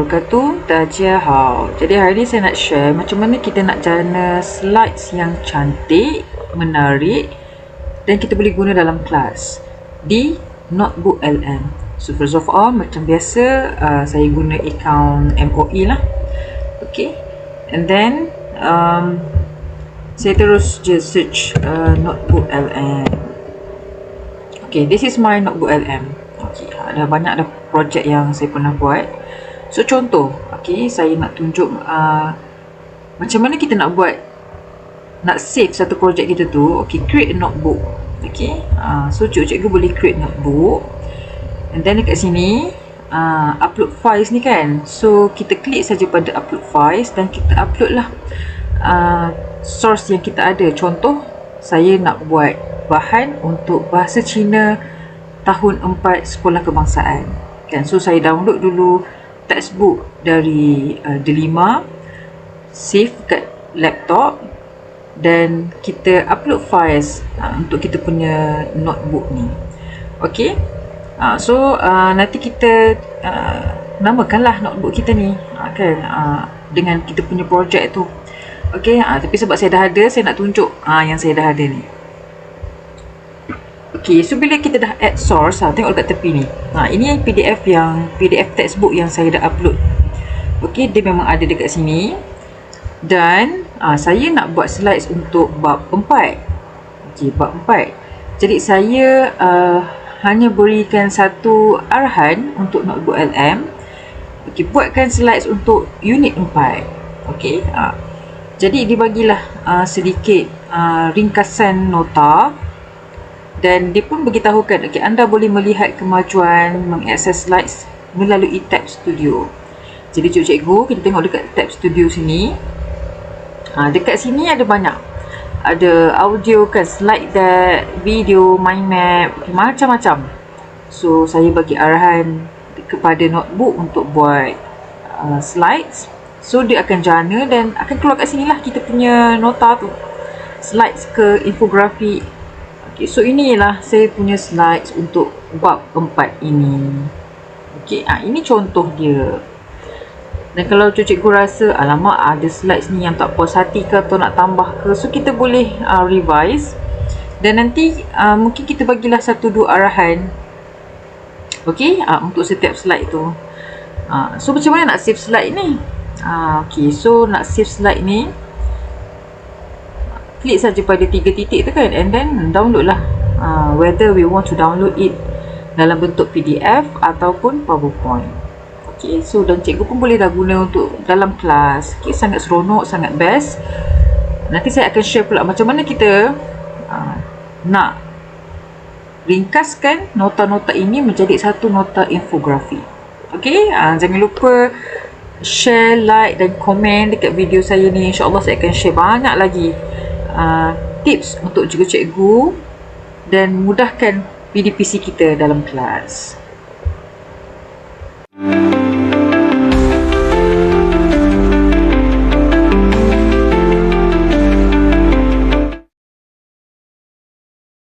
wabarakatuh. Dajahau. Jadi hari ni saya nak share macam mana kita nak jana slides yang cantik, menarik dan kita boleh guna dalam kelas di Notebook LM. So first of all, macam biasa saya guna akaun MOE lah. Okay. And then saya terus je search Notebook LM. Okay, this is my Notebook LM. Okay, ada banyak dah projek yang saya pernah buat. So contoh, okay, saya nak tunjuk macam mana kita nak buat, nak save satu projek kita tu. Okay, create a notebook. Okay, so cikgu boleh create notebook. And then dekat sini upload files ni kan. So kita klik saja pada upload files dan kita upload lah source yang kita ada. Contoh, saya nak buat bahan untuk bahasa Cina tahun 4 sekolah kebangsaan kan. So saya download dulu textbook dari Delima, save kat laptop dan kita upload files untuk kita punya notebook ni. Okay, so nanti kita namakanlah notebook kita ni kan, dengan kita punya projek tu. Okay, tapi sebab saya dah ada, saya nak tunjuk yang saya dah ada ni. Okay, so bila kita dah add source, tengok dekat tepi ni. Ini PDF textbook yang saya dah upload. Okay, dia memang ada dekat sini. Dan saya nak buat slides untuk bab 4. Okay, bab 4. Jadi saya hanya berikan satu arahan untuk Notebook LM. Okay, buatkan slides untuk unit 4. Okay, jadi dibagilah sedikit ringkasan nota. Dan dia pun beritahukan, okay, anda boleh melihat kemajuan mengakses slides melalui tab studio. Jadi cikgu, kita tengok dekat tab studio sini. Dekat sini ada banyak. Ada audio kan, slide deck, video, mind map, macam-macam. So saya bagi arahan kepada notebook untuk buat slides. So dia akan jana dan akan keluar kat sini lah kita punya nota tu. Slides ke infografi. Okay, so inilah saya punya slides untuk bab 4 ini. Okay, ini contoh dia. Dan kalau cikgu rasa, alamak ada slides ni yang tak puas hati ke atau nak tambah ke, so kita boleh revise. Dan nanti mungkin kita bagilah 1-2 arahan. Okay, untuk setiap slide tu. So macam mana nak save slide ni? Okay, so nak save slide ni, klik saja pada 3 titik tu kan, and then download lah. Whether we want to download it dalam bentuk PDF ataupun PowerPoint. Okay, so dan cikgu pun boleh dah guna untuk dalam kelas. Okay, sangat seronok, sangat best. Nanti saya akan share pula macam mana kita nak ringkaskan nota-nota ini menjadi satu nota infografi. Okay, jangan lupa share, like dan komen dekat video saya ni. InsyaAllah saya akan share banyak lagi tips untuk cikgu-cikgu dan mudahkan PDPC kita dalam kelas.